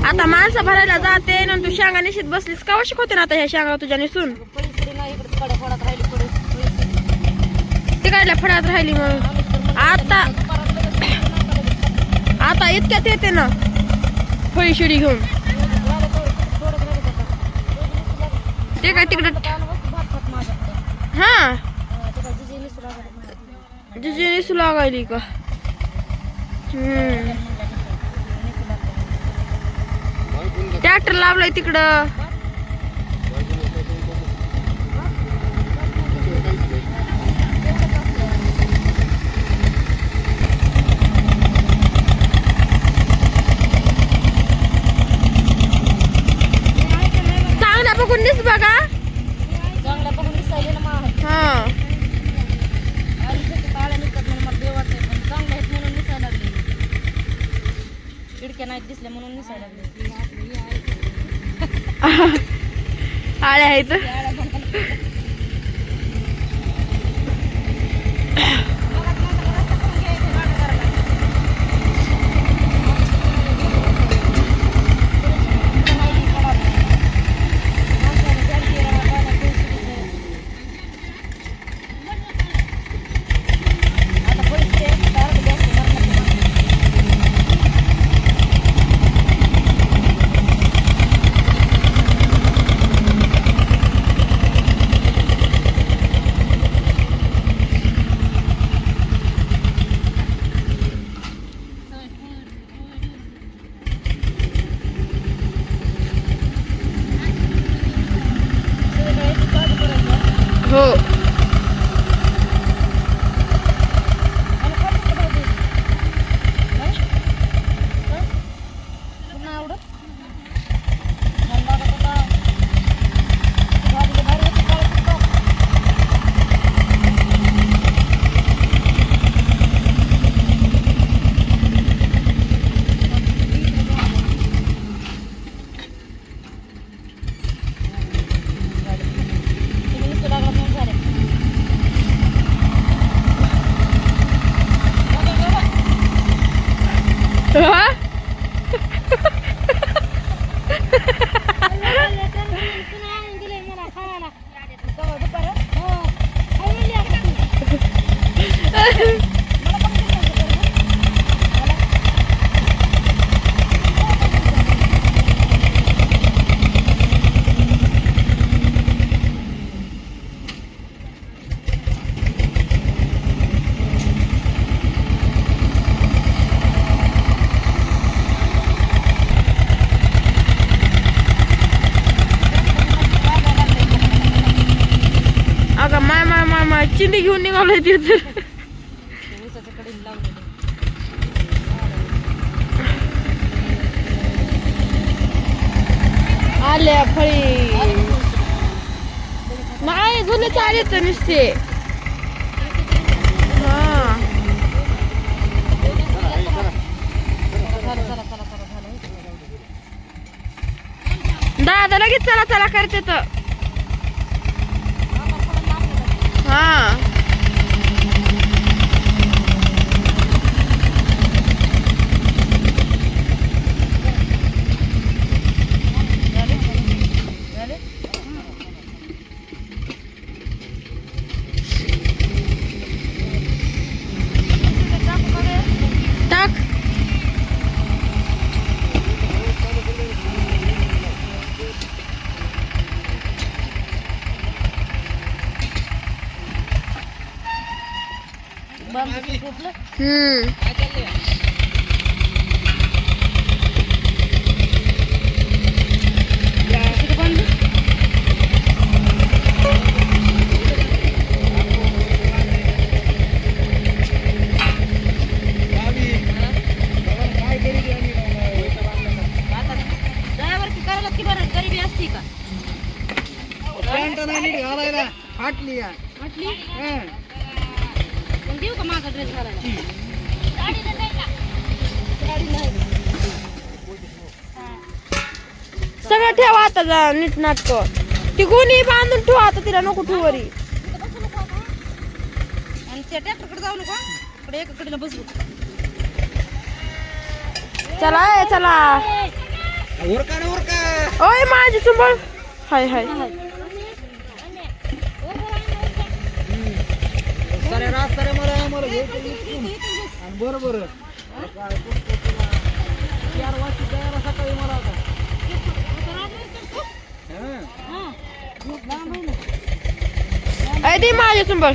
आता माणसं भरायला जाते ना तू शेंगा निशीत बसलीस का शिकवते ना आता ह्या शेंगा तुझ्या निसून तिकडल्या फळात राहिली मग आता इतक्यात येते ना फळी शिडी घेऊन ते काय तिकडं हा जिजी निसू लागायली का ट्रॅक्टर लावलाय तिकडं चांगला बघून दिस बघा हा खिडक्या नाही दिसल्या म्हणून निसायला लागले आळे आहेत हो चिंडी घेऊन निघालोय तिथे आल्या फळी नाही जुने चालेत नुसते हा दादा लगेच चला चला करते तर हा टाक फाटली देऊ का माझा ड्रेस घालायला सगळं ठेवा आता जा नीट नाटक ती गुणी बांधून ठेवा आता तिला नको ठेवरी आणि त्या ट्रॅक्टरकडे जाऊ नका इकडे एकाकडे बसू चला चला ओय माझी सुंबळ हाय हाय बरोबर अय दे माझी सुंबळ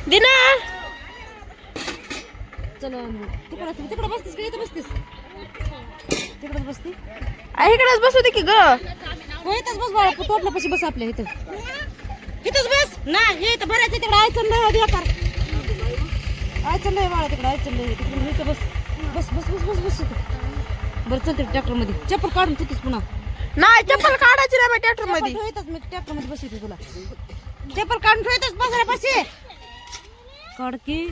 दिना चला तिकडे बसतीस का इथं बसतीस तिकडे बसती इकडेच बसू दे की ग हो इथंच बस बाळा टोपल्यापाशी बस आपल्या इथं इथंच बस ना हे इथं भरायचं तिकडे आयचं नाही बेकार आयचं नाही बाळा तिकडे आयचं नाही तिकडे इथं बस बस बस बस बस बस इथं बरं चल ट्रॅक्टर मध्ये चप्पल काढून तिथेच पुन्हा नाही चप्पल काढायची नाही ट्रॅक्टर मध्ये ठेवतच मी ट्रॅक्टर मध्ये बसवते तुला चप्पल काढून ठेवतच बसण्यापाशी काढ की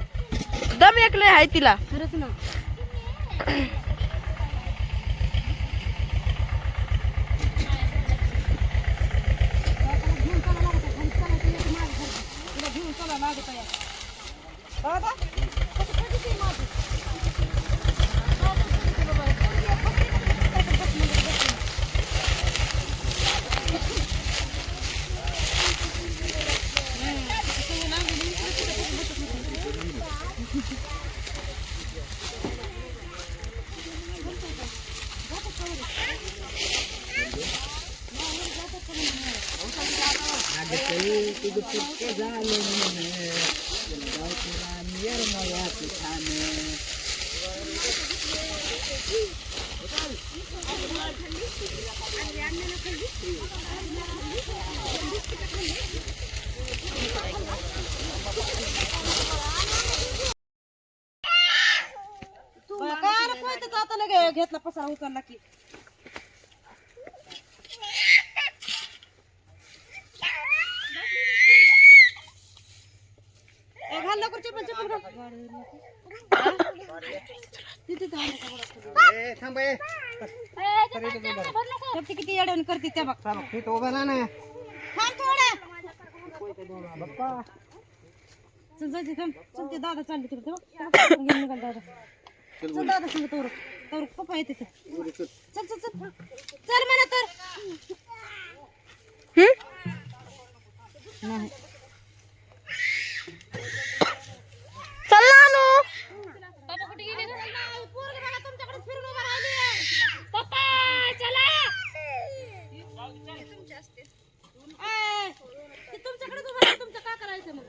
दम एकले आहे तिला खरंच ना घेतला पसारा उचलला की घाल लवकर चप्पल चप्पल किती येड्याने करते त्या बघ थांब थोडं चल जायचं थांब चल ते दादा चालले तिकडे निघाल दादा चल दादा सांग तोर तोर पप्पा येते चल चल चल चल म्हणा तर नाही चल नानू पप्पा कुठे गेले पोरगी बघा तुमच्याकडे फिरून उभा राहिली पप्पा चला ते तुमच्याकडेच उभा राहिली तुमचं का करायचं मग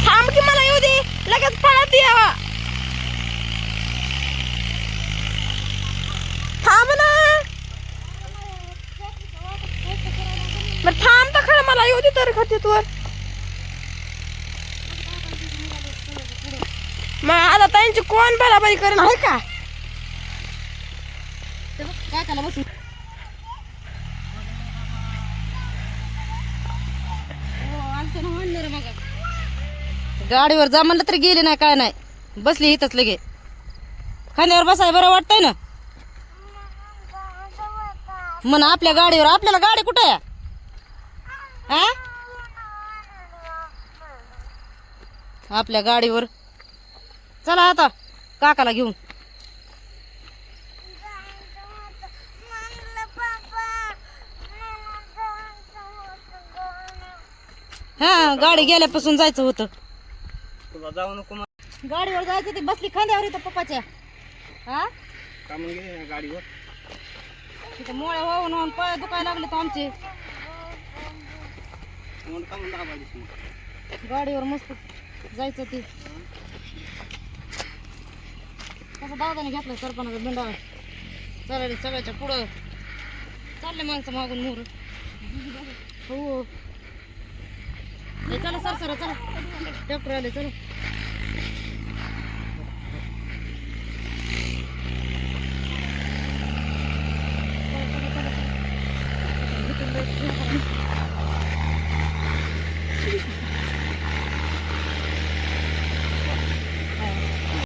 थांब की मला येऊ दे लगेच पळत यावा थांब ना मग थांब तर खरं मला येऊ दे तर खचितवर मग आता त्यांची कोण बराबरी करेन आहे का काकाला बसून गाडीवर जा म्हणलं तरी गेली नाही काय नाही बसली इथंच लगे खांद्यावर बसाय बरं वाटतंय ना म्हण आपल्या गाडीवर आपल्याला गाडी कुठे आहे हा आपल्या गाडीवर चला आता काकाला घेऊन हा गाडी गेल्यापासून जायचं होतं तुला जाऊ नको गाडीवर जायचं ती बसली खांद्यावर इथं पप्पाच्या हा का मग गेली गाडीवर तिथं मोळ्या होऊन होऊन पाय दुखायला लागले तर आमचे गाडीवर मस्त जायचं ती कसं दादाने घेतलं सरपणाचा बिंडा चालले सगळ्याच्या पुढं चालले माणसं मागून मोर हो चला सर चला ट्रॅक्टर आले चला